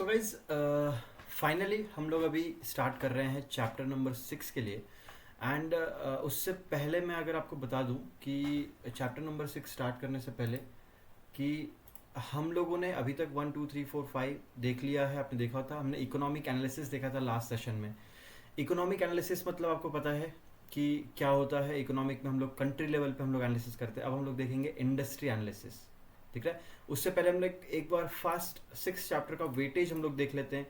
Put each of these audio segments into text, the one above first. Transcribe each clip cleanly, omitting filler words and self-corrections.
So guys finally हम लोग अभी स्टार्ट कर रहे हैं चैप्टर नंबर 6 के लिए। एंड उससे पहले मैं अगर आपको बता दूं कि चैप्टर नंबर 6 स्टार्ट करने से पहले कि हम लोगों ने अभी तक 1 2 3 4 5 देख लिया है। आपने देखा था, हमने इकोनॉमिक एनालिसिस देखा था लास्ट सेशन में। इकोनॉमिक एनालिसिस मतलब आपको पता है कि क्या होता है। इकोनॉमिक में हम लोग कंट्री लेवल पे हम लोग एनालिसिस करते हैं। अब हम लोग देखेंगे इंडस्ट्री एनालिसिस, ठीक है। उससे पहले हम लोग एक बार फास्ट 6 चैप्टर का वेटेज हम लोग देख लेते हैं,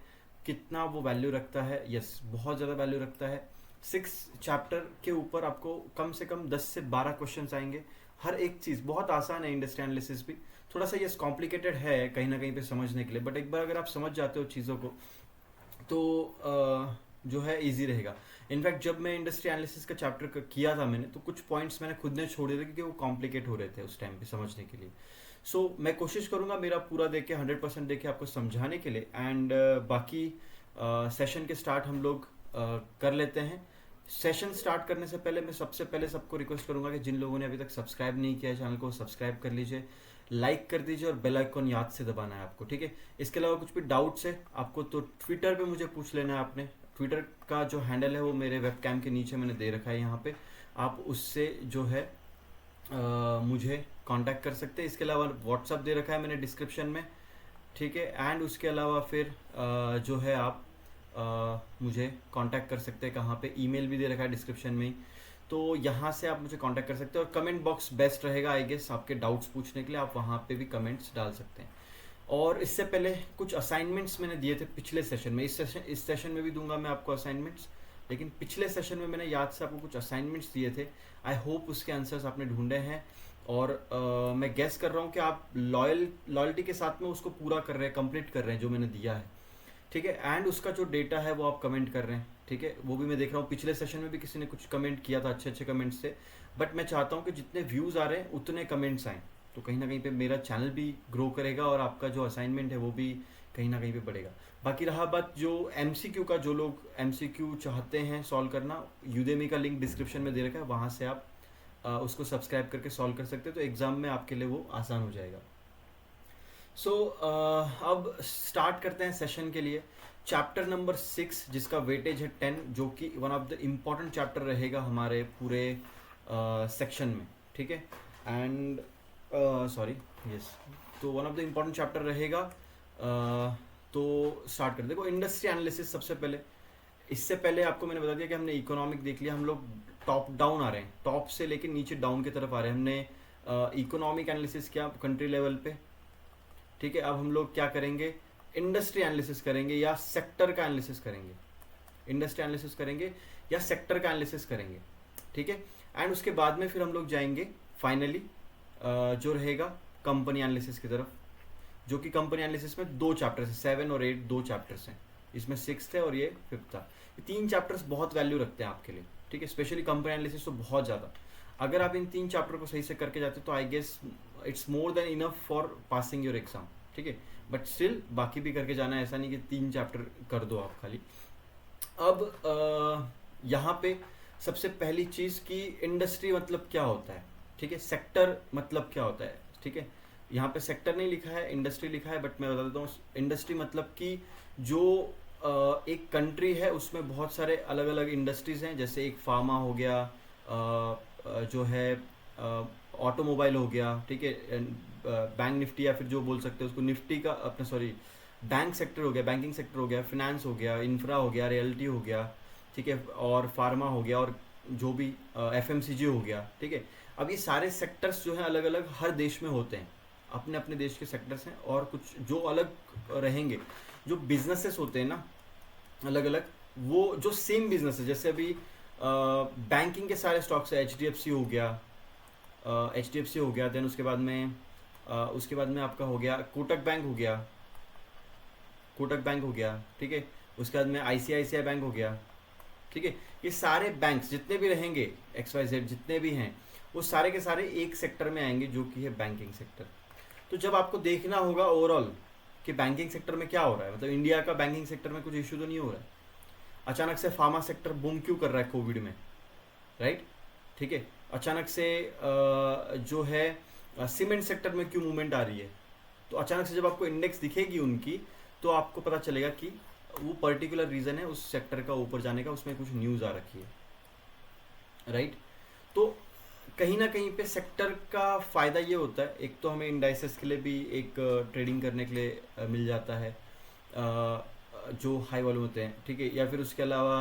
कितना वो वैल्यू रखता है। यस, बहुत ज़्यादा वैल्यू रखता है। 6 चैप्टर के ऊपर आपको कम से कम 10 से 12 क्वेश्चन आएंगे। हर एक चीज़ बहुत आसान है। इंडस्ट्री एनालिसिस भी थोड़ा सा यस कॉम्प्लिकेटेड है कहीं ना कहीं पे समझने के लिए, बट एक बार अगर आप समझ जाते हो चीज़ों को तो जो है इजी रहेगा। इनफैक्ट जब मैं इंडस्ट्री एनालिसिस का चैप्टर किया था मैंने, तो कुछ पॉइंट्स मैंने खुद ने छोड़े थे क्योंकि वो कॉम्प्लिकेट हो रहे थे उस टाइम पे समझने के लिए। मैं कोशिश करूंगा मेरा पूरा देके 100% देके आपको समझाने के लिए। एंड बाकी सेशन के स्टार्ट हम लोग कर लेते हैं। सेशन स्टार्ट करने से पहले मैं सबसे पहले सबको रिक्वेस्ट करूंगा कि जिन लोगों ने अभी तक सब्सक्राइब नहीं किया है चैनल को, सब्सक्राइब कर लीजिए, लाइक कर दीजिए और बेल आइकॉन याद से दबाना है आपको, ठीक है। इसके अलावा कुछ भी डाउट्स है आपको तो ट्विटर पे मुझे पूछ लेना है आपने। ट्विटर का जो हैंडल है वो मेरे वेबकैम के नीचे मैंने दे रखा है यहाँ पे, आप उससे जो है मुझे कांटेक्ट कर सकते हैं। इसके अलावा व्हाट्सअप दे रखा है मैंने डिस्क्रिप्शन में, ठीक है। एंड उसके अलावा फिर जो है आप मुझे कांटेक्ट कर सकते हैं कहाँ पे, ईमेल भी दे रखा है डिस्क्रिप्शन में ही, तो यहाँ से आप मुझे कांटेक्ट कर सकते हैं। और कमेंट बॉक्स बेस्ट रहेगा आई गेस आपके डाउट्स पूछने के लिए, आप वहाँ पे भी कमेंट्स डाल सकते हैं। और इससे पहले कुछ असाइनमेंट्स मैंने दिए थे पिछले सेशन में, इस सेशन में भी दूंगा मैं आपको असाइनमेंट्स, लेकिन पिछले सेशन में मैंने याद से आपको कुछ असाइनमेंट्स दिए थे। आई होप उसके आंसर्स आपने ढूंढे हैं। और मैं गेस कर रहा हूँ कि आप लॉयल्टी के साथ में उसको पूरा कर रहे हैं, कंप्लीट कर रहे हैं जो मैंने दिया है, ठीक है। एंड उसका जो डेटा है वो आप कमेंट कर रहे हैं, ठीक है। वो भी मैं देख रहा हूँ, पिछले सेशन में भी किसी ने कुछ कमेंट किया था, अच्छे अच्छे कमेंट्स थे। बट मैं चाहता हूँ कि जितने व्यूज़ आ रहे हैं उतने कमेंट्स आएँ, तो कहीं ना कहीं पे मेरा चैनल भी ग्रो करेगा और आपका जो असाइनमेंट है वो भी कहीं ना कहीं पे बढ़ेगा। बाकी रहा बात जो MCQ का, जो लोग MCQ चाहते हैं सॉल्व करना, यूदेमी का लिंक डिस्क्रिप्शन में दे रखा है, वहाँ से आप उसको सब्सक्राइब करके सॉल्व कर सकते हैं, तो एग्ज़ाम में आपके लिए वो आसान हो जाएगा। अब स्टार्ट करते हैं सेशन के लिए। चैप्टर नंबर 6 जिसका वेटेज है 10, जो कि one of the important chapter रहेगा हमारे पूरे सेक्शन में, ठीक है। एंड सॉरी, यस, तो one of the important chapter रहेगा। तो स्टार्ट कर देखो इंडस्ट्री एनालिसिस सबसे पहले। इससे पहले आपको मैंने बता दिया कि हमने इकोनॉमिक देख लिया, हम लोग टॉप डाउन आ रहे हैं, टॉप से लेके नीचे डाउन की तरफ आ रहे हैं। हमने इकोनॉमिक एनालिसिस किया कंट्री लेवल पे, ठीक है। अब हम लोग क्या करेंगे, इंडस्ट्री एनालिसिस करेंगे या सेक्टर का एनालिसिस करेंगे। इंडस्ट्री एनालिसिस करेंगे या सेक्टर का एनालिसिस करेंगे, ठीक है। एंड उसके बाद में फिर हम लोग जाएंगे फाइनली जो रहेगा कंपनी एनालिसिस की तरफ, जो कि कंपनी एनालिसिस में 2 चैप्टर्स हैं, 7 और 8 2 चैप्टर्स हैं। इसमें 6th है और ये 5th था। ये 3 चैप्टर्स बहुत वैल्यू रखते हैं आपके लिए, ठीक है। स्पेशली कंपनी एनालिसिस तो बहुत ज़्यादा। अगर आप इन 3 चैप्टर को सही से करके जाते तो I guess it's more than enough for passing your exam, ठीक है। बट स्टिल बाकी भी करके जाना है, ऐसा नहीं कि 3 चैप्टर कर दो आप खाली। अब यहाँ पे सबसे पहली चीज़ कि इंडस्ट्री मतलब क्या होता है, ठीक है। सेक्टर मतलब क्या होता है, ठीक है। यहाँ पे सेक्टर नहीं लिखा है, इंडस्ट्री लिखा है, बट मैं बता देता हूँ। इंडस्ट्री मतलब कि जो एक कंट्री है उसमें बहुत सारे अलग अलग इंडस्ट्रीज़ हैं, जैसे एक फार्मा हो गया, जो है ऑटोमोबाइल हो गया, ठीक है। बैंक निफ्टी या फिर जो बोल सकते हैं उसको निफ्टी का, अपना सॉरी, बैंक सेक्टर हो गया, बैंकिंग सेक्टर हो गया, फिनेंस हो गया, इंफ्रा हो गया, रियल्टी हो गया, ठीक है, और फार्मा हो गया, और जो भी FMCG हो गया, ठीक है। अब ये सारे सेक्टर्स जो हैं अलग अलग हर देश में होते हैं, अपने अपने देश के सेक्टर्स हैं। और कुछ जो अलग रहेंगे, जो बिजनेसेस होते हैं ना अलग अलग, वो जो सेम बिजनेस है, जैसे अभी बैंकिंग के सारे स्टॉक्स है, HDFC हो गया, HDFC हो गया, देन उसके बाद में आपका हो गया कोटक बैंक हो गया, कोटक बैंक हो गया, ठीक है। उसके बाद में ICICI बैंक हो गया, ठीक है। ये सारे बैंक्स जितने भी रहेंगे, XYZ जितने भी हैं, वो सारे के सारे एक सेक्टर में आएंगे जो कि है बैंकिंग सेक्टर। तो जब आपको देखना होगा ओवरऑल कि बैंकिंग सेक्टर में क्या हो रहा है, मतलब इंडिया का बैंकिंग सेक्टर में कुछ इशू तो नहीं हो रहा है, अचानक से फार्मा सेक्टर बूम क्यों कर रहा है कोविड में, राइट, ठीक है। अचानक से जो है सीमेंट सेक्टर में क्यों मूवमेंट आ रही है। तो अचानक से जब आपको इंडेक्स दिखेगी उनकी, तो आपको पता चलेगा कि वो पर्टिकुलर रीज़न है उस सेक्टर का ऊपर जाने का, उसमें कुछ न्यूज़ आ रखी है, राइट। तो कहीं ना कहीं पे सेक्टर का फ़ायदा ये होता है, एक तो हमें इंडाइसेस के लिए भी एक ट्रेडिंग करने के लिए मिल जाता है जो हाई वॉल्यूम होते हैं, ठीक है। या फिर उसके अलावा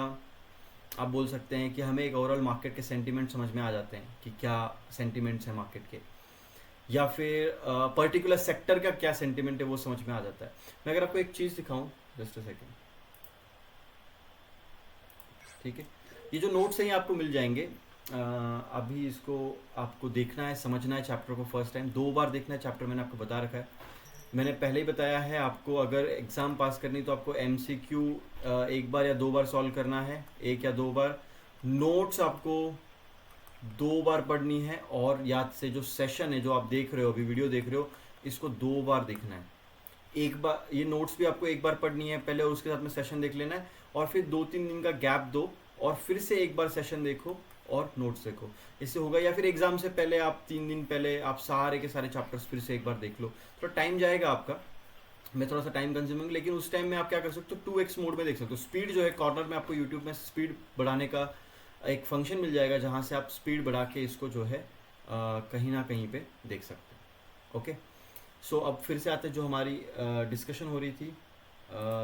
आप बोल सकते हैं कि हमें एक ओवरऑल मार्केट के सेंटीमेंट समझ में आ जाते हैं कि क्या सेंटीमेंट्स हैं मार्केट के, या फिर पर्टिकुलर सेक्टर का क्या सेंटीमेंट है वो समझ में आ जाता है। मैं अगर आपको एक चीज़ दिखाऊं, जस्ट अ सेकेंड, ठीक है। ये जो नोट्स हैं ये आपको मिल जाएंगे। अभी इसको आपको देखना है, समझना है चैप्टर को फर्स्ट टाइम, 2 बार देखना है चैप्टर, मैंने आपको बता रखा है। मैंने पहले ही बताया है आपको, अगर एग्ज़ाम पास करनी तो आपको MCQ 1 बार या 2 बार सॉल्व करना है, 1 या 2 बार। नोट्स आपको 2 बार पढ़नी है, और याद से जो सेशन है जो आप देख रहे हो अभी, वीडियो देख रहे हो, इसको 2 बार देखना है। एक बार ये नोट्स भी आपको 1 बार पढ़नी है पहले, और उसके साथ में सेशन देख लेना है, और फिर 2-3 दिन का गैप दो और फिर से 1 बार सेशन देखो और नोट्स देखो, इससे होगा। या फिर एग्जाम से पहले आप 3 दिन पहले आप सारे के सारे चैप्टर्स फिर से 1 बार देख लो, थोड़ा टाइम जाएगा आपका, मैं थोड़ा सा टाइम कंज्यूमिंग, लेकिन उस टाइम में आप क्या कर सकते हो, 2x मोड में देख सकते हो। स्पीड जो है कॉर्नर में आपको यूट्यूब में स्पीड बढ़ाने का एक फंक्शन मिल जाएगा, जहाँ से आप स्पीड बढ़ा के इसको जो है कहीं ना कहीं पे देख सकते हो। ओके, सो अब फिर से आते हैं जो हमारी डिस्कशन हो रही थी।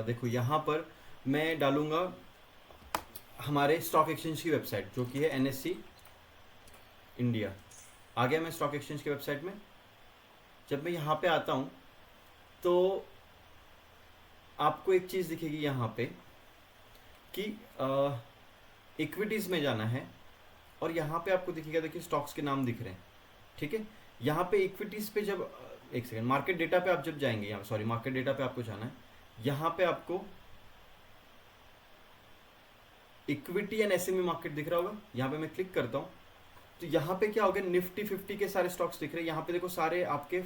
देखो यहाँ पर मैं डालूंगा हमारे स्टॉक एक्सचेंज की वेबसाइट, जो कि है NSE इंडिया। आ गया मैं स्टॉक एक्सचेंज की वेबसाइट में। जब मैं यहाँ पे आता हूँ तो आपको एक चीज़ दिखेगी यहाँ पे कि इक्विटीज़ में जाना है, और यहाँ पे आपको दिखेगा, देखिए स्टॉक्स के नाम दिख रहे हैं, ठीक है। यहाँ पे इक्विटीज़ पे जब एक सेकेंड, मार्केट डेटा पे आप जब जाएंगे, यहाँ सॉरी मार्केट डेटा पे आपको जाना है, यहाँ पे आपको इक्विटी एंड SME मार्केट दिख रहा होगा। यहाँ पे मैं क्लिक करता हूँ तो यहाँ पे क्या हो गया, निफ्टी 50 के सारे स्टॉक्स दिख रहे हैं। यहाँ पे देखो सारे आपके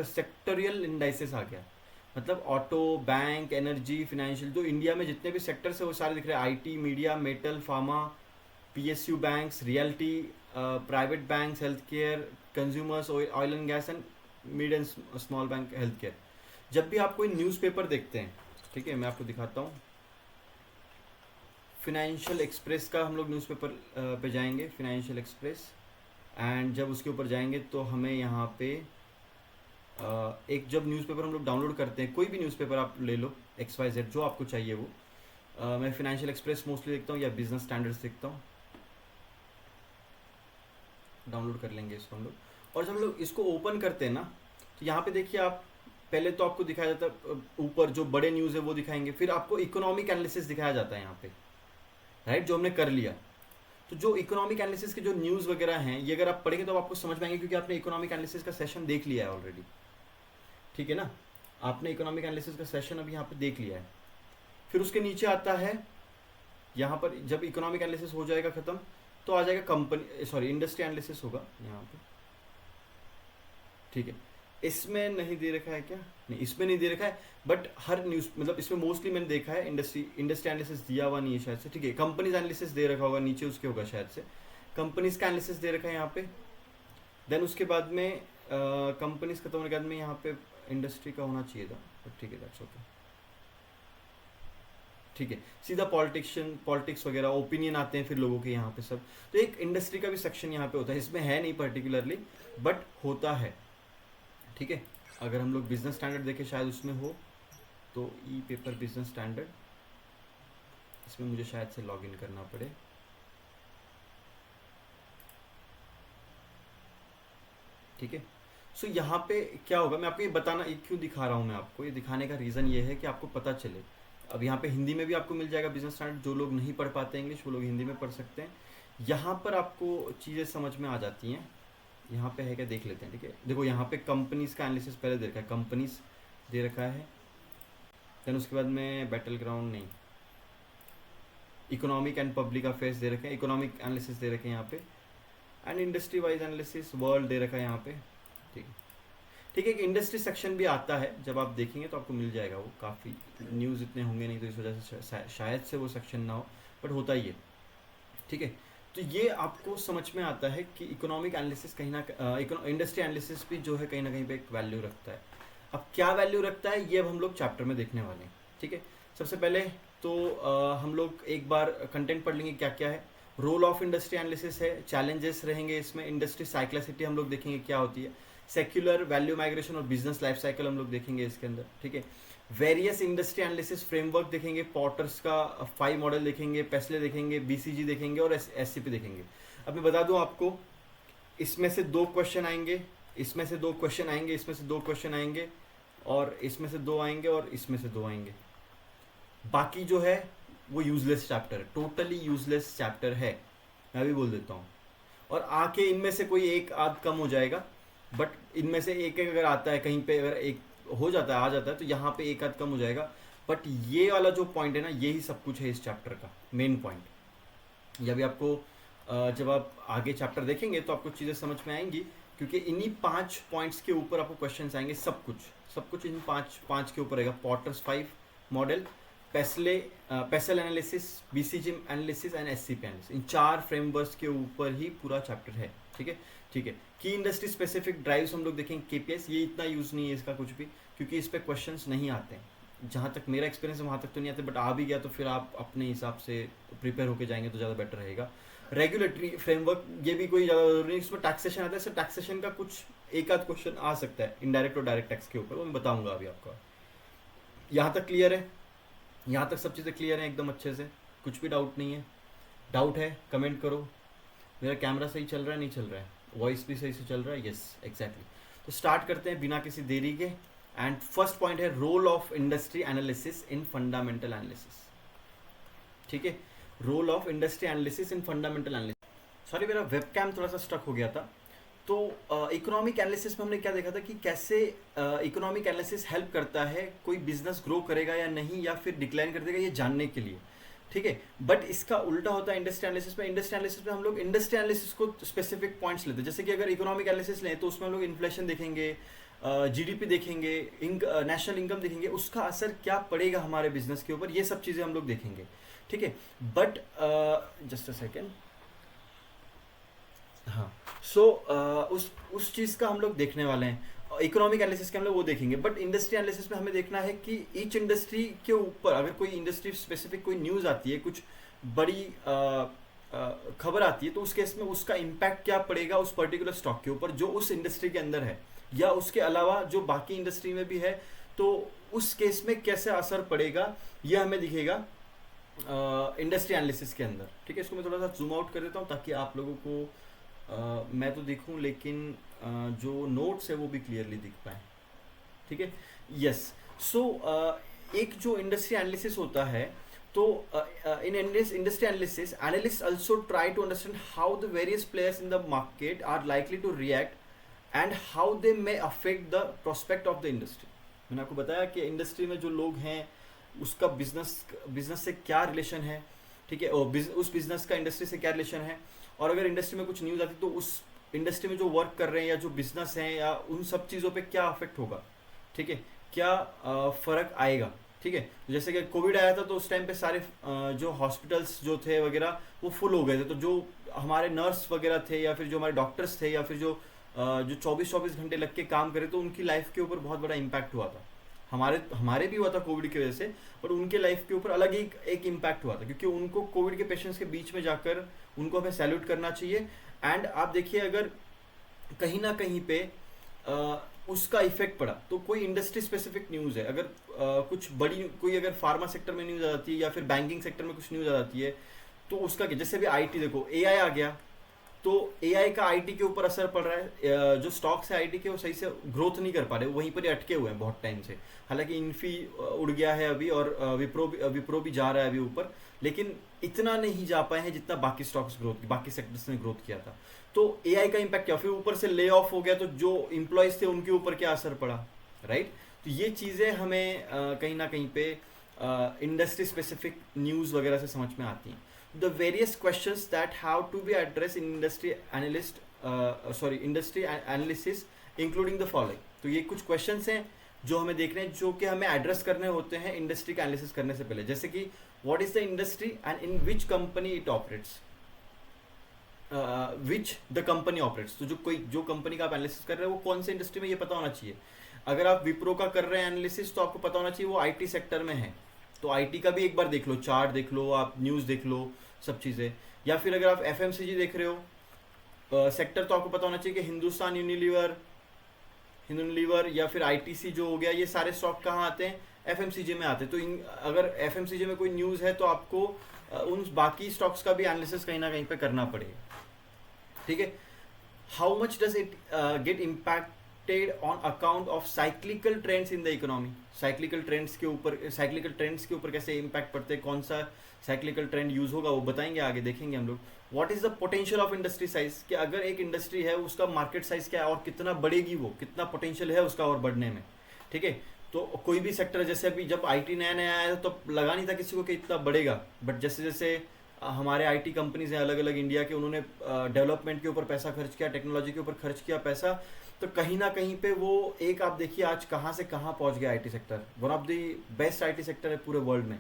सेक्टरियल इंडाइसेस आ गया, मतलब ऑटो, बैंक, एनर्जी, फाइनेंशियल, जो इंडिया में जितने भी सेक्टर्स है वो सारे दिख रहे हैं। IT, media, metal, pharma, PSU banks, realty, private banks, health care, consumers, oil and gas, and mid and small bank, health care. जब भी आप कोई न्यूज़पेपर देखते हैं, ठीक है, मैं आपको दिखाता हूँ, फिनेंशियल एक्सप्रेस का हम लोग न्यूज़पेपर पे जाएंगे, फिनेंशियल एक्सप्रेस, एंड जब उसके ऊपर जाएंगे तो हमें यहाँ पे एक, जब न्यूज़पेपर हम लोग डाउनलोड करते हैं, कोई भी न्यूज़पेपर आप ले लो, XYZ जो आपको चाहिए वो, मैं फिनेंशियल एक्सप्रेस मोस्टली देखता हूँ, या बिजनेस स्टैंडर्ड्स देखता हूँ। डाउनलोड कर लेंगे इसको हम लोग, और जब हम लोग इसको ओपन करते हैं ना, तो यहाँ पे देखिए आप, पहले तो आपको दिखाया जाता है ऊपर जो बड़े न्यूज़ है वो दिखाएंगे, फिर आपको इकोनॉमिक एनालिसिस दिखाया जाता है यहाँ पे, राइट, जो हमने कर लिया। तो जो इकोनॉमिक एनालिसिस के जो न्यूज़ वगैरह हैं, ये अगर आप पढ़ेंगे तो आपको समझ में आएंगे, क्योंकि आपने इकोनॉमिक एनालिसिस का सेशन देख लिया है ऑलरेडी, ठीक है ना। आपने इकोनॉमिक एनालिसिस का सेशन अभी यहाँ पे देख लिया है। फिर उसके नीचे आता है, यहाँ पर जब इकोनॉमिक एनालिसिस हो जाएगा खत्म, तो आ जाएगा कंपनी, सॉरी इंडस्ट्री एनालिसिस होगा यहाँ पे, ठीक है। इसमें नहीं दे रखा है क्या, नहीं इसमें नहीं दे रखा है, बट हर न्यूज़, मतलब इसमें मोस्टली मैंने देखा है इंडस्ट्री एनालिसिस दिया हुआ नहीं है शायद से, ठीक है। कंपनीज एनालिसिस दे रखा होगा नीचे, उसके होगा शायद से, कंपनीज का एनालिसिस दे रखा है यहाँ पे। देन उसके बाद में कंपनीज खत्म होने के बाद में यहाँ पे इंडस्ट्री का होना चाहिए था, बट ठीक है, दैट्स ओके, ठीक है। सीधा पॉलिटिक्स वगैरह ओपिनियन आते हैं फिर लोगों के यहाँ पे सब। तो एक इंडस्ट्री का भी सेक्शन यहाँ पे होता है, इसमें है नहीं पर्टिकुलरली, बट होता है, ठीक है। अगर हम लोग बिजनेस स्टैंडर्ड देखें शायद उसमें हो, तो ई पेपर बिजनेस स्टैंडर्ड, इसमें मुझे शायद से लॉगिन करना पड़े, ठीक है। सो यहाँ पे क्या होगा, मैं आपको ये बताना, ये क्यों दिखा रहा हूँ मैं आपको, ये दिखाने का रीज़न ये है कि आपको पता चले। अब यहाँ पे हिंदी में भी आपको मिल जाएगा बिजनेस स्टैंडर्ड, जो लोग नहीं पढ़ पाते इंग्लिश वो लोग हिंदी में पढ़ सकते हैं। यहाँ पर आपको चीज़ें समझ में आ जाती हैं। यहाँ पे है क्या, देख लेते हैं, ठीक है। देखो यहाँ पे कंपनीज का एनालिसिस पहले दे रखा है, कंपनीज दे रखा है, देन उसके बाद में बैटल ग्राउंड नहीं, इकोनॉमिक एंड पब्लिक अफेयर्स दे रखे हैं, इकोनॉमिक एनालिसिस दे रखे हैं यहाँ पे, and industry wise analysis world दे रखा है यहाँ पे, ठीक है। ठीक है, एक इंडस्ट्री सेक्शन भी आता है, जब आप देखेंगे तो आपको मिल जाएगा वो, काफ़ी न्यूज़ इतने होंगे नहीं तो इस वजह से शायद से वो सेक्शन ना हो, बट होता ही है, ठीक है। तो ये आपको समझ में आता है कि इकोनॉमिक एनालिसिस कहीं ना, इंडस्ट्री एनालिसिस भी जो है कहीं ना कहीं पे एक वैल्यू रखता है। अब क्या वैल्यू रखता है ये अब हम लोग चैप्टर में देखने वाले हैं, ठीक है। सबसे पहले तो हम लोग एक बार कंटेंट पढ़ लेंगे क्या क्या है। रोल ऑफ इंडस्ट्री एनालिसिस है, चैलेंजेस रहेंगे इसमें, इंडस्ट्री साइक्लिसिटी हम लोग देखेंगे क्या होती है, सेक्युलर वैल्यू माइग्रेशन और बिजनेस लाइफ साइकिल हम लोग देखेंगे इसके अंदर, ठीक है। वेरियस इंडस्ट्री एनालिसिस फ्रेमवर्क देखेंगे, पॉटर्स का 5 मॉडल देखेंगे, पेस्ले देखेंगे, बीसीजी देखेंगे और एससीपी देखेंगे। अब मैं बता दूं आपको, इसमें से 2 क्वेश्चन आएंगे, इसमें से 2 क्वेश्चन आएंगे, इसमें से 2 क्वेश्चन आएंगे, और इसमें से 2 आएंगे, और इसमें से 2 आएंगे। बाकी जो है वो यूजलेस चैप्टर है, टोटली यूजलेस चैप्टर है, मैं भी बोल देता हूँ। और आके इनमें से कोई एक आध कम हो जाएगा, बट इनमें से एक एक अगर आता है कहीं पे, अगर एक हो जाता है, आ जाता है, तो यहाँ पे एक आध कम हो जाएगा। बट ये वाला जो पॉइंट है ना, यही सब कुछ है इस चैप्टर का मेन पॉइंट। ये भी आपको जब आप आगे चैप्टर देखेंगे तो आपको चीज़ें समझ में आएंगी, क्योंकि इन्हीं 5 पॉइंट्स के ऊपर आपको क्वेश्चंस आएंगे। सब कुछ इन पाँच के ऊपर रहेगा। Porter's 5 model, PESTEL analysis, BCG analysis and SCP analysis, इन 4 फ्रेमवर्क्स के ऊपर ही पूरा चैप्टर है, ठीक है। की इंडस्ट्री स्पेसिफिक ड्राइव्स हम लोग देखेंगे, केपीएस, ये इतना यूज़ नहीं है इसका कुछ भी, क्योंकि इस पर क्वेश्चंस नहीं आते हैं। जहाँ तक मेरा एक्सपीरियंस है वहाँ तक तो नहीं आते, बट आ भी गया तो फिर आप अपने हिसाब से प्रिपेयर होकर जाएंगे तो ज़्यादा बेटर रहेगा। रेगुलेटरी फ्रेमवर्क, ये भी कोई ज़्यादा जरूरी नहीं, इसमें टैक्सेशन आता है, इससे टैक्सेशन का कुछ एक आध क्वेश्चन आ सकता है इनडायरेक्ट और डायरेक्ट टैक्स के ऊपर, वो मैं बताऊंगा अभी आपको। यहाँ तक क्लियर है? यहाँ तक सब चीज़ें क्लियर हैं एकदम अच्छे से, कुछ भी डाउट नहीं है? डाउट है कमेंट करो। मेरा कैमरा सही चल रहा है, नहीं चल रहा है? वॉइस भी सही से चल रहा है? Yes exactly. तो स्टार्ट करते हैं बिना किसी देरी के। एंड फर्स्ट पॉइंट है role of industry analysis in fundamental analysis, ठीक है। Role of industry analysis in fundamental analysis. Sorry, मेरा वेबकैम थोड़ा सा स्टक हो गया था। तो इकोनॉमिक एनालिसिस में हमने क्या देखा था कि कैसे इकोनॉमिक एनालिसिस हेल्प करता है कोई बिजनेस ग्रो करेगा या नहीं, या फिर डिक्लाइन कर देगा, ये जानने के लिए, ठीक है। बट इसका उल्टा होता है इंडस्ट्री एनालिसिस में। इंडस्ट्री एनालिसिस में हम लोग इंडस्ट्री एनालिसिस को स्पेसिफिक पॉइंट्स लेते हैं। जैसे कि अगर इकोनॉमिक एनालिसिस लें तो उसमें हम लोग इन्फ्लेशन देखेंगे, जीडीपी देखेंगे, नेशनल इनकम देखेंगे, उसका असर क्या पड़ेगा हमारे बिजनेस के ऊपर, ये सब चीज़ें हम लोग देखेंगे, ठीक है। बट जस्ट अ सेकेंड, हाँ। सो उस चीज़ का हम लोग देखने वाले हैं। इकोनॉमिक एनालिसिस के हम लोग वो देखेंगे, बट इंडस्ट्री एनालिसिस में हमें देखना है कि ईच इंडस्ट्री के ऊपर अगर कोई इंडस्ट्री स्पेसिफिक कोई न्यूज़ आती है, कुछ बड़ी खबर आती है, तो उस केस में उसका इम्पैक्ट क्या पड़ेगा उस पर्टिकुलर स्टॉक के ऊपर जो उस इंडस्ट्री के अंदर है, या उसके अलावा जो बाकी इंडस्ट्री में भी है, तो उस केस में कैसे असर पड़ेगा, ये हमें दिखेगा इंडस्ट्री एनालिसिस के अंदर, ठीक है। इसको मैं थोड़ा सा जूम आउट कर देता हूँ ताकि आप लोगों को मैं तो दिखूं, लेकिन जो नोट्स है वो भी क्लियरली दिख पाए, ठीक है। यस। सो एक जो इंडस्ट्री एनालिसिस होता है, तो in industry analysis analyst also try to understand how the various players in the market are likely to react and how they may affect the prospect of the industry. मैंने आपको बताया कि industry में जो लोग हैं उसका बिजनेस से क्या रिलेशन है, ठीक है, और उस बिजनेस का इंडस्ट्री से क्या रिलेशन है, और अगर इंडस्ट्री में कुछ न्यूज़ आती तो उस इंडस्ट्री में जो वर्क कर रहे हैं या जो बिजनेस हैं या उन सब चीज़ों पे क्या अफेक्ट होगा, ठीक है, क्या फ़र्क आएगा, ठीक है। जैसे कि कोविड आया था तो उस टाइम पे सारे जो हॉस्पिटल्स जो थे वगैरह वो फुल हो गए थे, तो जो हमारे नर्स वगैरह थे या फिर जो हमारे डॉक्टर्स थे या फिर जो 24-24 घंटे लग के काम करे, तो उनकी लाइफ के ऊपर बहुत बड़ा इम्पैक्ट हुआ था। हमारे भी हुआ था कोविड की वजह से, पर उनके लाइफ के ऊपर अलग ही एक इम्पैक्ट हुआ था, क्योंकि उनको कोविड के पेशेंट्स के बीच में जाकर उनको हमें सैल्यूट करना चाहिए। एंड आप देखिए, अगर कहीं ना कहीं पे उसका इफेक्ट पड़ा, तो कोई इंडस्ट्री स्पेसिफिक न्यूज़ है, अगर कुछ बड़ी कोई अगर फार्मा सेक्टर में न्यूज़ आ जाती है या फिर बैंकिंग सेक्टर में कुछ न्यूज़ आ जाती है, तो उसका क्या, जैसे भी आईटी देखो, एआई आ गया, तो एआई का आईटी के ऊपर असर पड़ रहा है। जो स्टॉक्स है आईटी के वो सही से ग्रोथ नहीं कर पा रहे, वहीं पर ही अटके हुए हैं बहुत टाइम से। हालांकि इन्फी उड़ गया है अभी, और विप्रो भी जा रहा है अभी ऊपर, लेकिन इतना नहीं जा पाए हैं जितना बाकी स्टॉक्स बाकी सेक्टर्स ने ग्रोथ किया था। तो एआई का इम्पैक्ट क्या, फिर ऊपर से ले ऑफ हो गया, तो जो एम्प्लॉयज थे उनके ऊपर क्या असर पड़ा, राइट। तो ये चीज़ें हमें कहीं ना कहीं पे इंडस्ट्री स्पेसिफिक न्यूज़ वगैरह से समझ में आती हैं। The various questions that have to be addressed in industry analysis including the following। तो ये कुछ questions हैं जो हमें देखने हैं, जो कि हमें एड्रेस करने होते हैं इंडस्ट्री का एनालिसिस करने से पहले। जैसे कि what is the industry and in which company it operates, which the company operates. तो जो कंपनी का आप एनालिसिस कर रहे हैं वो कौन से इंडस्ट्री में, ये पता होना चाहिए। अगर आप विप्रो का कर रहे हैं एनालिसिस, तो आपको पता होना चाहिए वो आईटी सेक्टर में है, तो आईटी का भी एक बार देख लो, चार्ट देख लो, आप न्यूज़ देख लो, सब चीज़ें। या फिर अगर आप एफएमसीजी देख रहे हो सेक्टर, तो आपको पता होना चाहिए कि हिंदुस्तान यूनिलीवर या फिर आईटीसी जो हो गया, ये सारे स्टॉक कहाँ आते हैं, एफएमसीजी में आते हैं। तो अगर एफएमसीजी में कोई न्यूज़ है तो आपको उन बाकी स्टॉक्स का भी एनालिसिस कहीं ना कहीं पे करना पड़ेगा, ठीक है। How much does it get impacted on account of cyclical trends in the economy. Cyclical trends के ऊपर कैसे इम्पैक्ट पड़ते हैं, कौन सा साइक्लिकल ट्रेंड यूज होगा वो बताएंगे, आगे देखेंगे हम लोग। What is the potential of industry size, कि अगर एक इंडस्ट्री है उसका मार्केट साइज क्या है और कितना बढ़ेगी, वो कितना पोटेंशियल है उसका और बढ़ने में, ठीक है। तो कोई भी सेक्टर, जैसे अभी जब आईटी नया नया आया तो लगा नहीं था किसी को कि इतना बढ़ेगा, बट जैसे जैसे हमारे आईटी कंपनीज हैं अलग अलग इंडिया के, उन्होंने डेवलपमेंट के ऊपर पैसा खर्च किया, टेक्नोलॉजी के ऊपर खर्च किया पैसा, तो कहीं ना कहीं पे वो एक, आप देखिए आज कहाँ से कहाँ पहुँच गया IT sector, one of the best IT sector है पूरे वर्ल्ड में,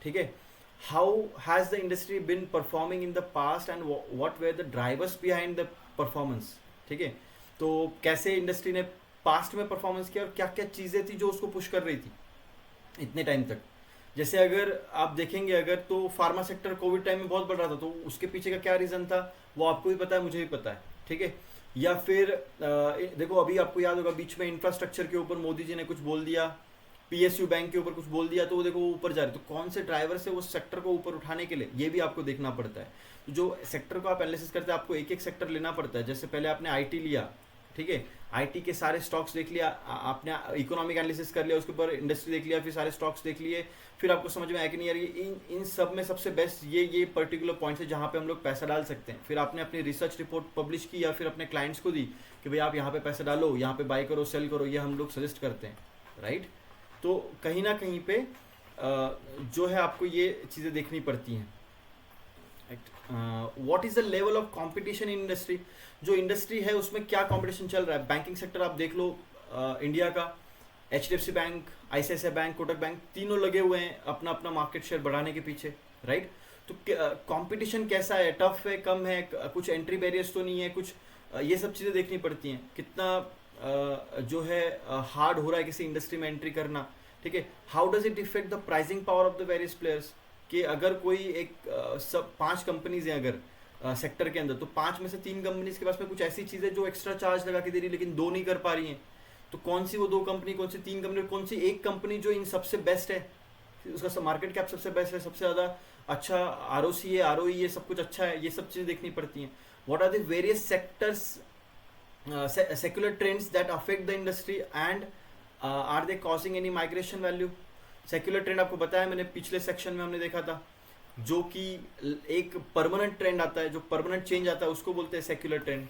ठीक है। How has the industry been performing in the past and what were the drivers behind the performance, ठीक है। तो कैसे इंडस्ट्री ने पास्ट में परफॉर्मेंस किया और क्या क्या चीज़ें थी जो उसको पुश कर रही थी इतने टाइम तक। जैसे अगर आप देखेंगे, अगर तो फार्मा सेक्टर कोविड टाइम में बहुत बढ़ रहा था, तो उसके पीछे का क्या रीज़न था वो आपको भी पता है, मुझे भी पता है, ठीक है। या फिर देखो अभी आपको याद होगा बीच में इंफ्रास्ट्रक्चर के ऊपर मोदी जी ने कुछ बोल दिया, पीएसयू बैंक के ऊपर कुछ बोल दिया, तो वो देखो वो ऊपर जा रहे, तो कौन से ड्राइवर से उस सेक्टर को ऊपर उठाने के लिए, ये भी आपको देखना पड़ता है। तो जो सेक्टर को आप एनालिसिस करते हैं, आपको एक एक सेक्टर लेना पड़ता है। जैसे पहले आपने आईटी लिया, ठीक है, आईटी के सारे स्टॉक्स देख लिया, आपने इकोनॉमिक एनालिसिस कर लिया, उसके ऊपर इंडस्ट्री देख लिया, फिर सारे स्टॉक्स देख लिए, फिर आपको समझ में आया कि नहीं यार इन सब में सबसे बेस्ट ये पर्टिकुलर पॉइंट्स है जहाँ पे हम लोग पैसा डाल सकते हैं। फिर आपने अपनी रिसर्च रिपोर्ट पब्लिश की या फिर अपने क्लाइंट्स को दी कि भाई आप यहाँ पे पैसा डालो, यहाँ पे बाय करो, सेल करो, ये हम लोग सजेस्ट करते हैं, राइट। तो कहीं ना कहीं पे जो है आपको ये चीज़ें देखनी पड़ती हैं। What is the level of competition in industry, जो इंडस्ट्री है उसमें क्या कंपटीशन चल रहा है। बैंकिंग सेक्टर आप देख लो, इंडिया का HDFC bank, ICICI bank, Kotak bank, तीनों लगे हुए हैं अपना अपना मार्केट शेयर बढ़ाने के पीछे, राइट। तो कंपटीशन कैसा है, टफ है, कम है, कुछ एंट्री बैरियर्स तो नहीं है, कुछ ये सब चीज़ें देखनी पड़ती हैं। कितना जो है हार्ड हो रहा है किसी इंडस्ट्री में एंट्री करना, ठीक है। How does it effect the pricing power of the various players, कि अगर कोई एक सब 5 कंपनीज हैं अगर सेक्टर के अंदर, तो 5 में से 3 कंपनीज के पास में कुछ ऐसी चीज़ें जो एक्स्ट्रा चार्ज लगा के दे रही है लेकिन 2 नहीं कर पा रही हैं, तो कौन सी वो 2 कंपनी, कौन सी 3 कंपनी, कौन सी एक कंपनी जो इन सबसे बेस्ट है, उसका मार्केट कैप सबसे बेस्ट है, सबसे ज़्यादा अच्छा आरओसी है, आरओई ये सब कुछ अच्छा है, ये सब चीज़ें देखनी पड़ती हैं। What are the various sectors secular trends that affect the industry and are they causing any migration value. Secular trend आपको बताया मैंने, पिछले सेक्शन में हमने देखा था, जो कि एक परमानेंट ट्रेंड आता है, जो परमानेंट चेंज आता है उसको बोलते हैं सेक्युलर ट्रेंड,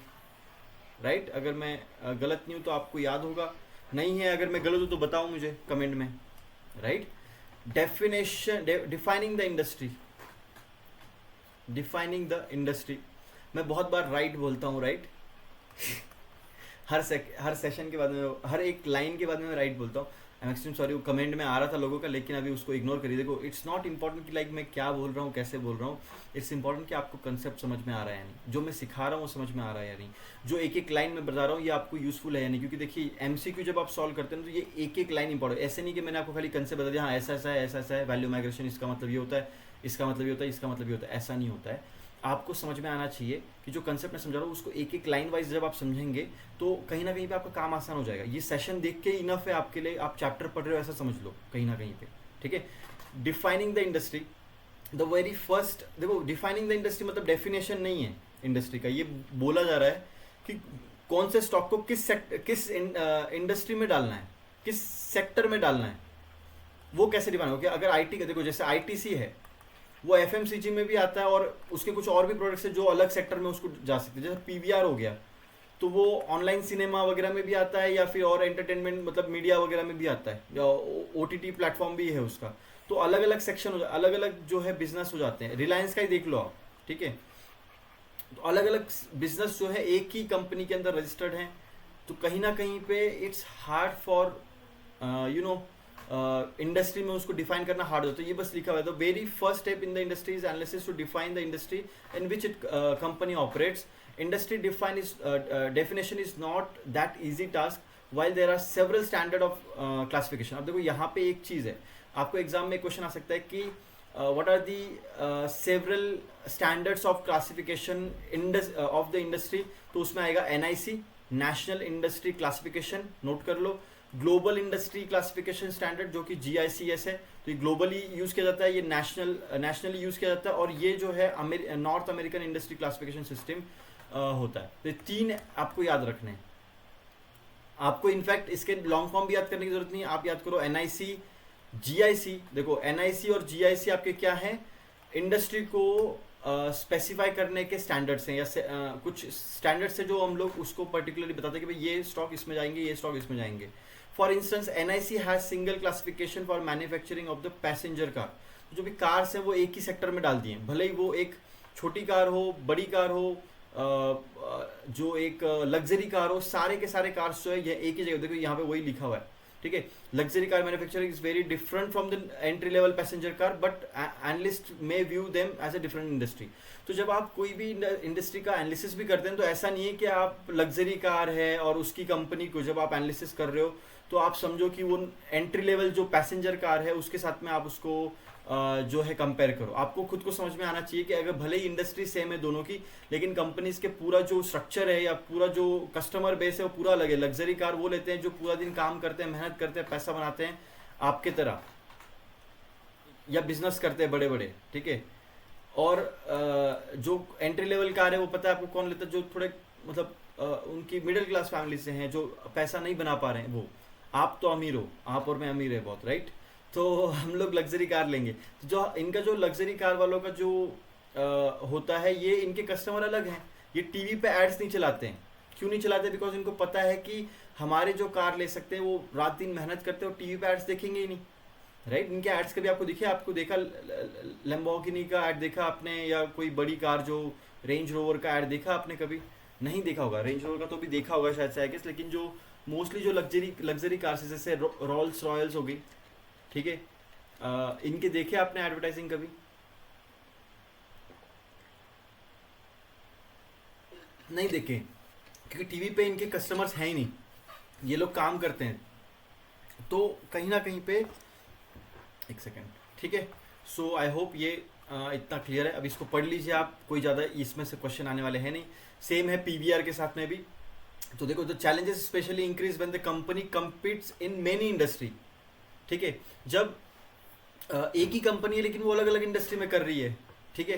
राइट। अगर मैं गलत नहीं हूँ तो आपको याद होगा, नहीं है अगर मैं गलत हूँ तो बताओ मुझे कमेंट में, right. Definition, defining the industry, defining the industry, मैं बहुत बार राइट बोलता हूँ, राइट हर सेशन के बाद में, हर एक लाइन के बाद में मैं राइट बोलता हूँ। आई एम एक्सट्रीम सॉरी, वो कमेंट में आ रहा था लोगों का, लेकिन अभी उसको इग्नोर करिए। देखो इट्स नॉट इंपॉर्टेंट कि लाइक मैं क्या बोल रहा हूँ, कैसे बोल रहा हूँ, इट्स इंपॉर्टेंट कि आपको कंसेप्ट समझ में आ रहा है या नहीं, जो मैं सिखा रहा हूँ वो समझ में आ रहा है या नहीं, जो एक एक लाइन में बता रहा हूँ ये आपको यूजफुल है या नहीं। क्योंकि देखिए एमसीक्यू जब आप सॉल्व करते हैं तो ये एक एक लाइन इंपॉर्टेंट, ऐसे नहीं कि मैंने आपको खाली कंसेप्ट बता दिया, हाँ ऐसा ऐसा है, ऐसा ऐसा है, वैल्यू माइग्रेशन इसका मतलब ये होता है, इसका मतलब ये होता है, इसका मतलब ये होता है, ऐसा नहीं होता है। आपको समझ में आना चाहिए कि जो कंसेप्ट मैं समझा रहा हूँ उसको एक एक लाइन वाइज जब आप समझेंगे तो कहीं ना कहीं पे आपका काम आसान हो जाएगा। ये सेशन देख के इनफ है आपके लिए, आप चैप्टर पढ़ रहे हो ऐसा समझ लो कहीं ना कहीं पे, ठीक है। Defining the industry, the very first, देखो डिफाइनिंग द इंडस्ट्री मतलब डेफिनेशन नहीं है इंडस्ट्री का, ये बोला जा रहा है कि कौन से स्टॉक को किस इंडस्ट्री में डालना है, किस सेक्टर में डालना है, वो कैसे डिफाइन हो। अगर आईटी का देखो, जैसे आईटीसी है वो एफएमसीजी में भी आता है और उसके कुछ और भी प्रोडक्ट्स है जो अलग सेक्टर में उसको जा सकते हैं। जैसे पीवीआर हो गया तो वो ऑनलाइन सिनेमा वगैरह में भी आता है, या फिर और एंटरटेनमेंट मतलब मीडिया वगैरह में भी आता है, या ओटीटी प्लेटफॉर्म भी है उसका। तो अलग अलग सेक्शन हो, अलग अलग जो है बिजनेस हो जाते हैं। रिलायंस का ही देख लो आप, ठीक है, तो अलग अलग बिजनेस जो है एक ही कंपनी के अंदर रजिस्टर्ड हैं, तो कहीं ना कहीं पे it's hard for you know industry में उसको डिफाइन करना हार्ड होता है। ये बस लिखा हुआ है, the very first step in the industry is analysis to define the industry in which it company operates. Industry definition is not that easy task, while there are several standard of classification. अब देखो यहाँ पे एक चीज़ है, आपको exam में question आ सकता है कि what are the several standards of classification of the industry, तो उसमें आएगा NIC, national industry classification, note कर लो, ग्लोबल इंडस्ट्री क्लासिफिकेशन स्टैंडर्ड जो कि GICS है, तो ये ग्लोबली यूज किया जाता है, ये नेशनली यूज किया जाता है, और ये जो है north American industry classification system होता है। तो तीन आपको याद रखने हैं। आपको इनफैक्ट इसके लॉन्ग फॉर्म भी याद करने की जरूरत नहीं है, आप याद करो NIC GIC। देखो NIC और GIC आपके क्या है, इंडस्ट्री को स्पेसिफाई करने के स्टैंडर्ड्स हैं, या कुछ स्टैंडर्ड्स है जो हम लोग उसको पर्टिकुलरली बताते हैं कि भाई ये स्टॉक इसमें जाएंगे, ये स्टॉक इसमें जाएंगे। For instance NIC has single classification for manufacturing of the passenger car. जो भी कार्स हैं वो एक ही सेक्टर में डाल दिए हैं, भले ही वो एक छोटी कार हो, बड़ी कार हो, जो एक लग्जरी कार हो, सारे के सारे कार्स जो है ये एक ही जगह, देखो यहाँ पे वही लिखा हुआ है, ठीक है। Luxury car manufacturing is very different from the entry level passenger car, but analyst may view them as a different industry. तो जब आप कोई भी इंडस्ट्री का एनालिसिस भी करते हैं, तो ऐसा नहीं है कि आप लग्जरी कार है और उसकी कंपनी को जब आप एनालिसिस कर रहे हो तो आप समझो कि वो एंट्री लेवल जो पैसेंजर कार है उसके साथ में आप उसको जो है कंपेयर करो। आपको खुद को समझ में आना चाहिए कि अगर भले ही इंडस्ट्री सेम है दोनों की, लेकिन कंपनीज के पूरा जो स्ट्रक्चर है या पूरा जो कस्टमर बेस है वो पूरा अलग है। लग्जरी कार वो लेते हैं जो पूरा दिन काम करते हैं, मेहनत करते हैं, पैसा बनाते हैं आपके तरह, या बिजनेस करते हैं बड़े बड़े, ठीक है। और जो एंट्री लेवल कार है वो पता है आपको कौन लेता है, जो थोड़े मतलब उनकी मिडिल क्लास फैमिली से हैं, जो पैसा नहीं बना पा रहे हैं। वो आप तो अमीर हो, आप और मैं अमीर है बहुत, राइट। तो हम लोग लग्जरी कार लेंगे। तो जो इनका जो लग्जरी कार वालों का जो होता है, ये इनके कस्टमर अलग हैं। ये टीवी पे एड्स नहीं चलाते हैं। क्यों नहीं चलाते? बिकॉज इनको पता है कि हमारे जो कार ले सकते हैं वो रात दिन मेहनत करते हैं और टीवी पे एड्स देखेंगे ही नहीं, राइट। इनके एड्स कभी आपको दिखे? आपको देखा लैम्बोर्गिनी का ऐड देखा आपने, या कोई बड़ी कार जो रेंज रोवर का ऐड देखा आपने? कभी नहीं देखा होगा। रेंज रोवर का तो भी देखा होगा शायद से आई गेस, लेकिन जो मोस्टली जो लग्जरी कार्स है जैसे रोल्स रॉयल्स हो गई, ठीक है, इनके देखे आपने एडवर्टाइजिंग कभी? नहीं देखे, क्योंकि टीवी पे इनके कस्टमर्स हैं ही नहीं, ये लोग काम करते हैं। तो कहीं ना कहीं पे एक सेकेंड, ठीक है। सो आई होप ये इतना क्लियर है। अब इसको पढ़ लीजिए आप, कोई ज़्यादा इसमें से क्वेश्चन आने वाले हैं नहीं। सेम है PVR के साथ में भी। तो देखो, the challenges specially increase when the company competes in many industry, ठीक है। जब एक ही कंपनी है लेकिन वो अलग अलग इंडस्ट्री में कर रही है, ठीक है।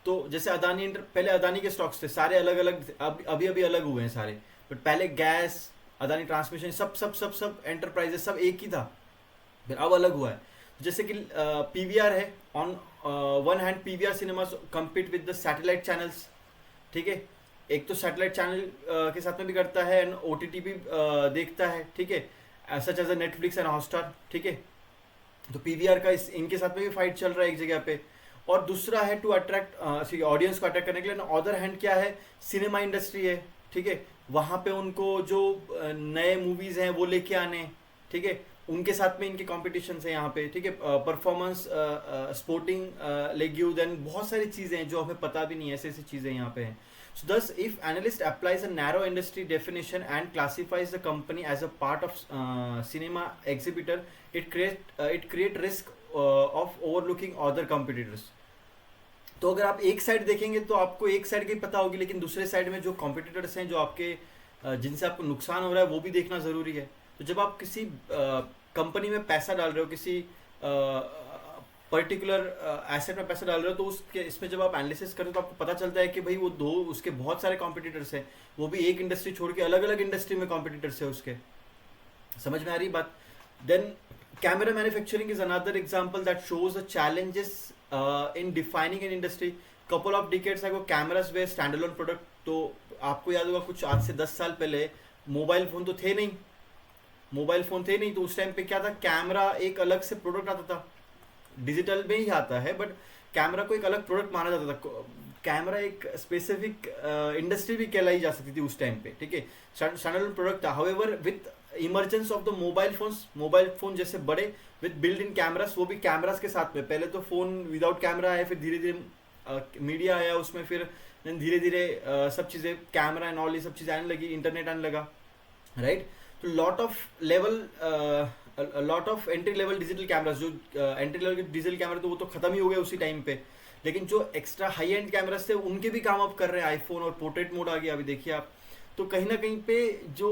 तो जैसे अदानी, पहले अदानी के स्टॉक्स थे सारे अलग अलग, अभी अभी अलग हुए हैं सारे, बट पहले गैस, अदानी ट्रांसमिशन, सब सब सब सब एंटरप्राइजेस सब एक ही था, फिर अब अलग हुआ है। जैसे कि PVR है, on one hand PVR cinemas compete with the satellite channels, ठीक है। एक तो सैटेलाइट चैनल के साथ में भी करता है एंड OTT भी देखता है, ठीक है, such as a Netflix and Hotstar, ठीक है। तो PVR का इनके साथ में भी फाइट चल रहा है एक जगह पे। और दूसरा है टू अट्रैक्ट ऑडियंस को अट्रैक्ट करने के लिए। अदर हैंड क्या है, सिनेमा इंडस्ट्री है, ठीक है। वहाँ पे उनको जो नए मूवीज़ हैं वो लेके आने, ठीक है, उनके साथ में इनके कॉम्पिटिशन है यहाँ पे, ठीक है। परफॉर्मेंस, स्पोर्टिंग लेग्यू, देन बहुत सारी चीज़ें हैं जो हमें पता भी नहीं है, ऐसी ऐसी चीज़ें यहाँ पे हैं। So thus, if analyst applies a narrow industry definition and classifies the company as a part of cinema exhibitor, it create risk of overlooking other competitors. तो अगर आप एक साइड देखेंगे तो आपको एक साइड की पता होगी, लेकिन दूसरे साइड में जो कॉम्पिटिटर्स हैं, जो आपके जिनसे आपको नुकसान हो रहा है, वो भी देखना ज़रूरी है। तो जब आप किसी कंपनी में पैसा डाल रहे हो, किसी पर्टिकुलर एसेट में पैसा डाल रहे हो, तो उसके इसमें जब आप एनालिसिस करें तो आपको पता चलता है कि भाई वो दो उसके बहुत सारे कॉम्पिटिटर्स हैं, वो भी एक इंडस्ट्री छोड़ के अलग अलग इंडस्ट्री में कॉम्पिटिटर्स है उसके। समझ में आ रही बात? Then camera manufacturing is another example that shows the challenges in defining an industry. Couple of decades ago cameras were stand alone product. तो आपको याद होगा कुछ आज से 10 साल पहले मोबाइल फ़ोन तो थे नहीं, तो उस टाइम पे क्या था, कैमरा एक अलग से प्रोडक्ट आता था, डिजिटल में ही आता है, बट कैमरा को एक अलग प्रोडक्ट माना जाता था। कैमरा एक स्पेसिफिक इंडस्ट्री भी कहलाई जा सकती थी उस टाइम पे, ठीक है, स्टैंडअलोन प्रोडक्ट था। However with emergence of the mobile phone जैसे बड़े विद बिल्ड इन कैमरास, वो भी कैमरास के साथ में, पहले तो फोन विदाउट कैमरा आया, फिर धीरे धीरे मीडिया आया उसमें, फिर धीरे धीरे सब चीज़ें कैमरा एंड ऑल ये सब चीज़ें आने लगी, इंटरनेट आने लगा, राइट। तो lot of entry level digital cameras, जो एंट्री लेवल के डिजिटल कैमरा तो वो तो खत्म ही हो गए उसी टाइम पे, लेकिन जो एक्स्ट्रा हाई एंड कैमरास थे उनके भी काम अब कर रहे हैं आईफोन, और पोर्ट्रेट मोड आ गया अभी देखिए आप। तो कहीं ना कहीं पे जो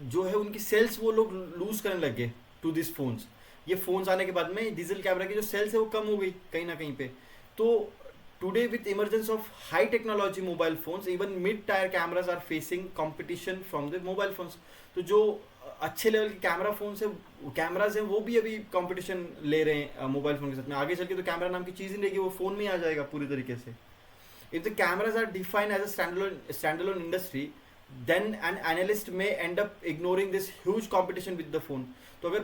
जो है उनकी सेल्स वो लोग लूज करने लग गए टू दिस फोन्स। ये फोन्स आने के बाद में डिजिटल कैमरा की जो सेल्स है वो कम हो गई कहीं ना कहीं पे। तो today with emergence of high technology mobile phones, even mid tier cameras are facing competition from the mobile phones. तो जो अच्छे लेवल के कैमरा फोन से कैमराज हैं वो भी अभी कंपटीशन ले रहे हैं मोबाइल फोन के साथ में। आगे चल के तो कैमरा नाम की चीज़ ही नहीं रहेगी, वो फोन में ही आ जाएगा पूरी तरीके से। If the cameras are defined as a standalone industry, then an analyst may end up ignoring this huge competition with the phone. तो अगर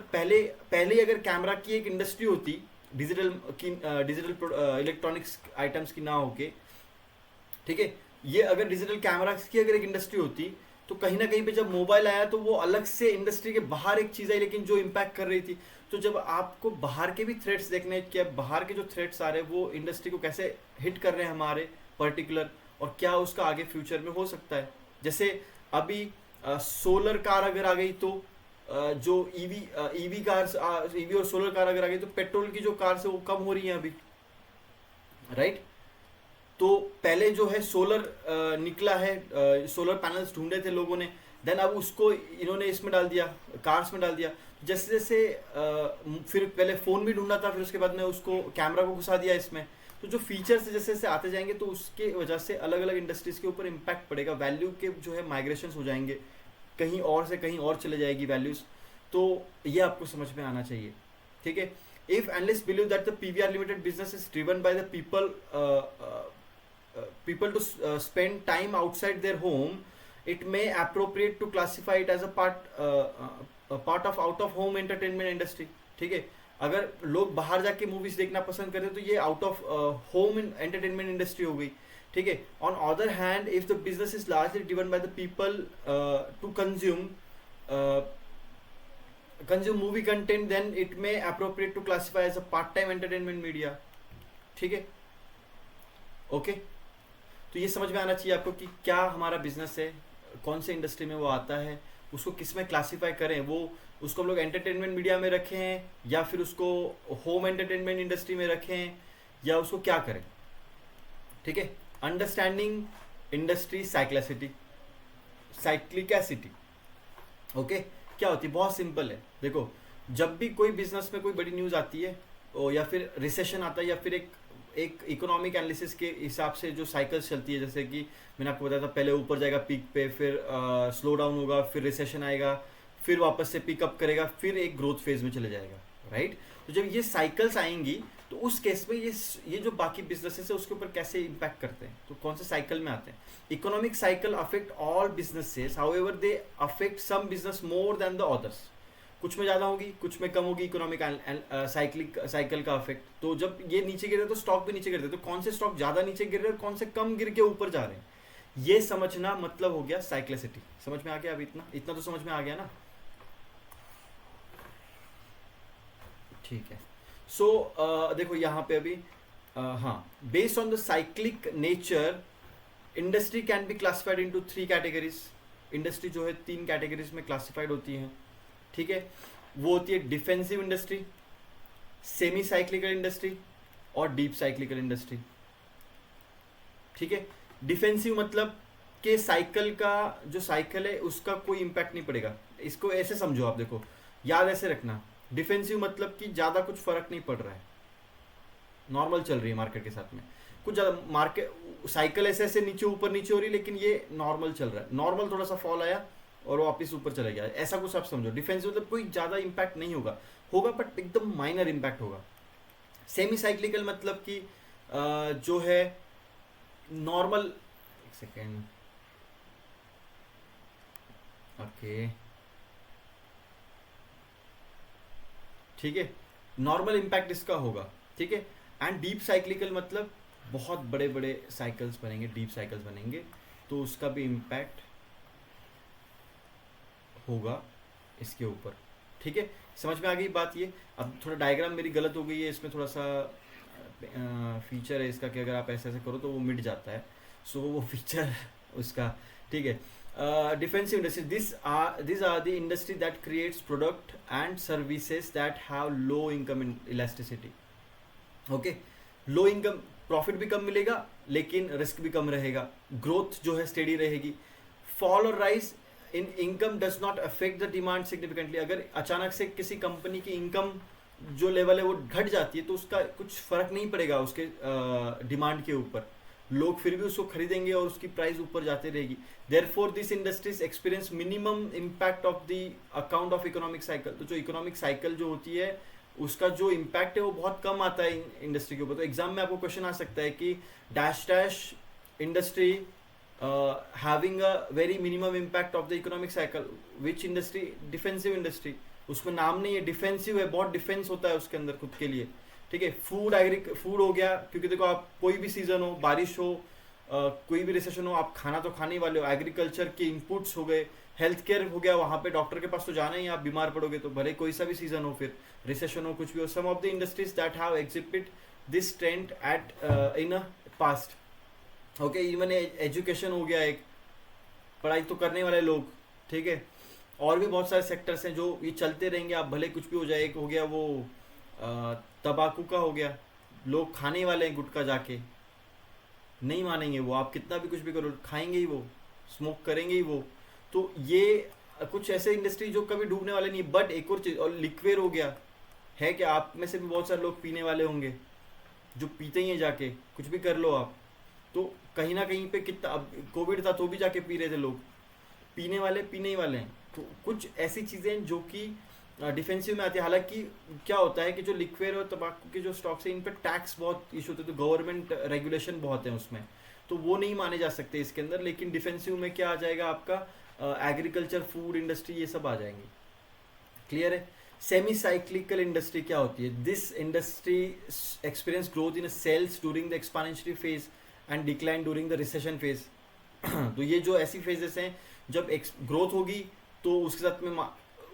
पहले अगर कैमरा की एक इंडस्ट्री होती डिजिटल इलेक्ट्रॉनिक्स आइटम्स की ना होके, ठीक है, ये अगर डिजिटल कैमरा की अगर एक इंडस्ट्री होती, तो कहीं ना कहीं पे जब मोबाइल आया तो वो अलग से इंडस्ट्री के बाहर एक चीज़ आई, लेकिन जो इम्पैक्ट कर रही थी। तो जब आपको बाहर के भी थ्रेट्स देखने, क्या बाहर के जो थ्रेट्स आ रहे हैं वो इंडस्ट्री को कैसे हिट कर रहे हैं हमारे पर्टिकुलर, और क्या उसका आगे फ्यूचर में हो सकता है। जैसे अभी सोलर कार अगर आ गई, तो जो ईवी कार्स, ईवी और सोलर कार अगर आ गई, तो पेट्रोल की जो कार्स है वो कम हो रही हैं अभी, राइट। तो पहले जो है सोलर निकला है, सोलर पैनल्स ढूंढे थे लोगों ने, देन अब उसको इन्होंने इसमें डाल दिया, कार्स में डाल दिया। जैसे जैसे फिर पहले फ़ोन भी ढूंढा था, फिर उसके बाद में उसको कैमरा को घुसा दिया इसमें। तो जो फीचर्स जैसे जैसे आते जाएंगे तो उसके वजह से अलग अलग इंडस्ट्रीज़ के ऊपर इम्पैक्ट पड़ेगा, वैल्यू के जो है माइग्रेशंस हो जाएंगे, कहीं और से कहीं और चले जाएगी वैल्यूज़। तो ये आपको समझ में आना चाहिए, ठीक है। If analyst believe that the PVR limited business is driven by the people to spend time outside their home, it may appropriate to classify it as a part of out of home entertainment industry, ठीक है। अगर लोग बाहर जाके movies देखना पसंद करते हैं तो ये out of home entertainment industry हो गई, ठीक है। On other hand, if the business is largely driven by the people to consume movie content, then it may appropriate to classify as a part time entertainment media, ठीक है, okay. तो ये समझ में आना चाहिए आपको कि क्या हमारा बिजनेस है, कौन से इंडस्ट्री में वो आता है, उसको किस में क्लासीफाई करें, वो उसको हम लोग एंटरटेनमेंट मीडिया में रखें, या फिर उसको होम एंटरटेनमेंट इंडस्ट्री में रखें, या उसको क्या करें, ठीक है। Understanding industry cyclicality, okay. क्या होती है, बहुत सिंपल है। देखो, जब भी कोई बिजनेस में कोई बड़ी न्यूज़ आती है, या फिर रिसेशन आता है, या फिर एक इकोनॉमिक एनालिसिस के हिसाब से जो साइकिल्स चलती है, जैसे कि मैंने आपको बताया था, पहले ऊपर जाएगा पीक पे, फिर स्लो डाउन होगा, फिर रिसेशन आएगा, फिर वापस से पिकअप करेगा, फिर एक ग्रोथ फेज में चले जाएगा, राइट। तो जब ये साइकिल्स आएंगी तो उस केस में ये जो बाकी बिजनेसेस है उसके ऊपर कैसे इम्पैक्ट करते हैं, तो कौन से साइकिल में आते हैं। Economic cycle affect all businesses, however they affect some business more than the others. कुछ में ज़्यादा होगी, कुछ में कम होगी इकोनॉमिक साइकिल का अफेक्ट। तो जब ये नीचे गिर रहे तो स्टॉक भी नीचे गिर रहे, तो कौन से स्टॉक ज़्यादा नीचे गिर रहे हैं और कौन से कम गिर के ऊपर जा रहे हैं, ये समझना मतलब हो गया साइक्लिसिटी। समझ में आ गया? अभी इतना तो समझ में आ गया ना, ठीक है। सो देखो यहाँ पे अभी हाँ, based on the cyclic nature industry can be classified into 3 categories. Industry जो है 3 कैटेगरीज में क्लासिफाइड होती है, ठीक है। वो होती है defensive industry, semi cyclical industry और डीप साइक्लिकल इंडस्ट्री, ठीक है। डिफेंसिव मतलब कि साइकिल का जो साइकिल है उसका कोई इंपैक्ट नहीं पड़ेगा। इसको ऐसे समझो आप, देखो याद ऐसे रखना, डिफेंसिव मतलब कि ज़्यादा कुछ फर्क नहीं पड़ रहा है, नॉर्मल चल रही है मार्केट के साथ में, कुछ ज़्यादा मार्केट साइकिल ऐसे ऐसे नीचे ऊपर नीचे हो रही है, लेकिन ये नॉर्मल चल रहा है, नॉर्मल थोड़ा सा फॉल आया और वापस ऊपर चला गया, ऐसा कुछ आप समझो। डिफेंसिव मतलब कोई ज़्यादा इंपैक्ट नहीं होगा बट एकदम माइनर इंपैक्ट होगा। सेमी साइक्लिकल मतलब कि जो है नॉर्मल, एक सेकेंड, ओके, ठीक है, नॉर्मल इंपैक्ट इसका होगा, ठीक है। एंड डीप साइक्लिकल मतलब बहुत बड़े बड़े साइकिल्स बनेंगे, डीप साइकिल्स बनेंगे, तो उसका भी इम्पैक्ट होगा इसके ऊपर, ठीक है। समझ में आ गई बात ये? अब थोड़ा डायग्राम मेरी गलत हो गई है, इसमें थोड़ा सा फीचर है इसका कि अगर आप ऐसे ऐसे करो तो वो मिट जाता है, सो वो फीचर उसका, ठीक है। defensive industry, these are the industry that creates product and services that have low income elasticity. Okay, low income, profit भी कम मिलेगा लेकिन रिस्क भी कम रहेगा, ग्रोथ जो है स्टेडी रहेगी. फॉल और rise in income does not affect the demand significantly. अगर अचानक से किसी कंपनी की इनकम जो लेवल है वो घट जाती है तो उसका कुछ फर्क नहीं पड़ेगा उसके डिमांड के ऊपर, लोग फिर भी उसको खरीदेंगे और उसकी प्राइस ऊपर जाती रहेगी. Therefore this industries experience minimum impact of the account of economic cycle. तो जो इकोनॉमिक साइकिल जो होती है उसका जो इम्पैक्ट है वो बहुत कम आता है इंडस्ट्री के ऊपर. तो एग्जाम में आपको क्वेश्चन आ सकता है कि dash dash industry having a very minimum impact of the economic cycle, which industry, defensive industry. उसमें नाम नहीं है, डिफेंसिव है, बहुत डिफेंस होता है उसके अंदर खुद के लिए. ठीक है, फूड हो गया, क्योंकि देखो आप कोई भी सीजन हो, बारिश हो, कोई भी रिसेशन हो, आप खाना तो खाने वाले हो. एग्रीकल्चर के इनपुट्स हो गए, हेल्थ केयर हो गया, वहाँ पे डॉक्टर के पास तो जाना ही, आप बीमार पड़ोगे तो भले कोई सा भी सीजन हो, फिर रिसेशन हो, कुछ भी हो. Some of the industries that have exhibit this trend at in a past. Okay, even education हो गया, एक पढ़ाई तो करने वाले लोग. ठीक है, और भी बहुत सारे सेक्टर्स हैं जो ये चलते रहेंगे, आप भले कुछ भी हो जाए. एक हो गया वो तंबाकू का हो गया, लोग खाने वाले हैं गुटखा, जाके नहीं मानेंगे वो, आप कितना भी कुछ भी करो खाएंगे ही वो, स्मोक करेंगे ही वो. तो ये कुछ ऐसे इंडस्ट्री जो कभी डूबने वाले नहीं. बट एक और चीज़, और लिक्वेयर हो गया है कि आप में से भी बहुत सारे लोग पीने वाले होंगे जो पीते ही हैं, जाके कुछ भी कर लो आप, तो कहीं ना कहीं पे कितना, अब कोविड था तो भी जाके पी रहे थे लोग, पीने ही वाले हैं. तो कुछ ऐसी चीज़ें जो कि डिफेंसिव में आती है. हालांकि क्या होता है कि जो लिक्वेयर और तंबाकू के जो स्टॉक्स हैं इन पर टैक्स बहुत इशू होते हैं, तो गवर्नमेंट रेगुलेशन बहुत है उसमें, तो वो नहीं माने जा सकते इसके अंदर. लेकिन डिफेंसिव में क्या आ जाएगा आपका, एग्रीकल्चर, फूड इंडस्ट्री, ये सब आ जाएंगे. क्लियर है. सेमी साइक्लिकल इंडस्ट्री क्या होती है? This industry experience growth in sales during the exponential phase and decline during the recession phase. तो ये जो ऐसी फेजेस हैं जब ग्रोथ होगी तो उसके साथ में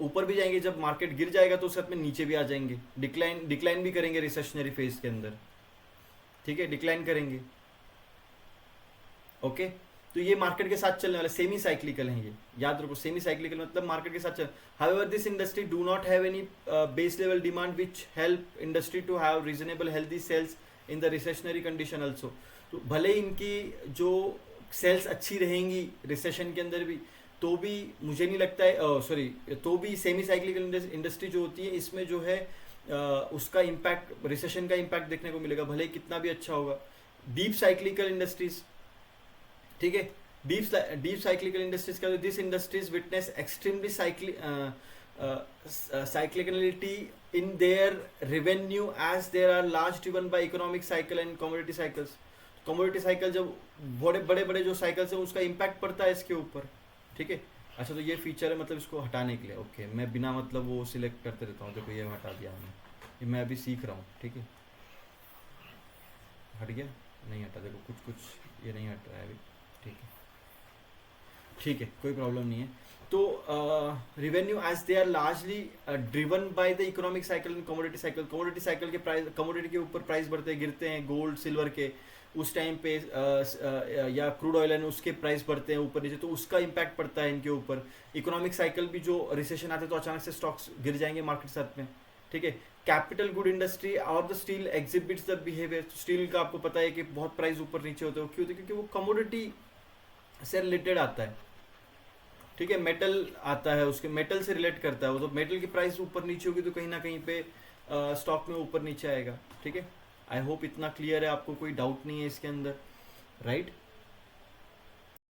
ऊपर भी जाएंगे, जब मार्केट गिर जाएगा तो उसके साथ में नीचे भी आ जाएंगे, डिक्लाइन भी करेंगे रिसेशनरी फेज के अंदर. ठीक है, डिक्लाइन करेंगे. ओके, तो ये मार्केट के साथ चलने वाले सेमी साइक्लिकल हैं. ये याद रखो, सेमी साइक्लिकल मतलब मार्केट के साथ चल. However this industry do not have any base level demand which help industry to have reasonable healthy sales in the recessionary condition also. तो भले इनकी जो सेल्स अच्छी रहेंगी रिसेशन के अंदर भी, तो भी मुझे नहीं लगता है, तो भी सेमी साइक्लिकल इंडस्ट्री जो होती है इसमें जो है उसका इम्पैक्ट, रिसेशन का इम्पैक्ट देखने को मिलेगा, भले कितना भी अच्छा होगा. डीप साइक्लिकल इंडस्ट्रीज, ठीक है, डीप साइक्लिकल इंडस्ट्रीज का, this industries witness extremely cyclicality in their revenue as there are large driven by economic cycle and commodity cycles. Commodity cycle जब बड़े बड़े जो साइकिल्स हैं उसका इम्पैक्ट पड़ता है इसके ऊपर. ठीक है, अच्छा, तो ये फीचर है मतलब इसको हटाने के लिए. ओके, मैं बिना मतलब वो सिलेक्ट करते रहता हूँ. देखो ये हटा दिया हमने, ये मैं अभी सीख रहा हूँ. ठीक है, हट गया, नहीं हटा, देखो कुछ ये नहीं हट रहा है अभी. ठीक है, ठीक है, कोई प्रॉब्लम नहीं है. तो revenue as they are largely driven by the economic cycle and commodity cycle. Commodity cycle के प्राइस, कमोडिटी के ऊपर प्राइस बढ़ते हैं गिरते हैं, गोल्ड सिल्वर के उस टाइम पे या क्रूड ऑयल है उसके प्राइस बढ़ते हैं ऊपर नीचे, तो उसका इम्पैक्ट पड़ता है इनके ऊपर. इकोनॉमिक साइकिल भी जो रिसेशन आते हैं तो अचानक से स्टॉक्स गिर जाएंगे मार्केट साथ में. ठीक है, कैपिटल गुड इंडस्ट्री और the steel exhibits the behaviour. Steel का आपको पता है कि बहुत प्राइस ऊपर नीचे होते हैं. क्यों होते हैं? क्योंकि वो कमोडिटी से रिलेटेड आता है. ठीक है, मेटल आता है, उसके मेटल से रिलेट करता है वो, तो मेटल की प्राइस ऊपर नीचे होगी तो कहीं ना कहीं पे स्टॉक में ऊपर नीचे आएगा. ठीक है, आई होप इतना क्लियर है, आपको कोई डाउट नहीं है इसके अंदर, राइट?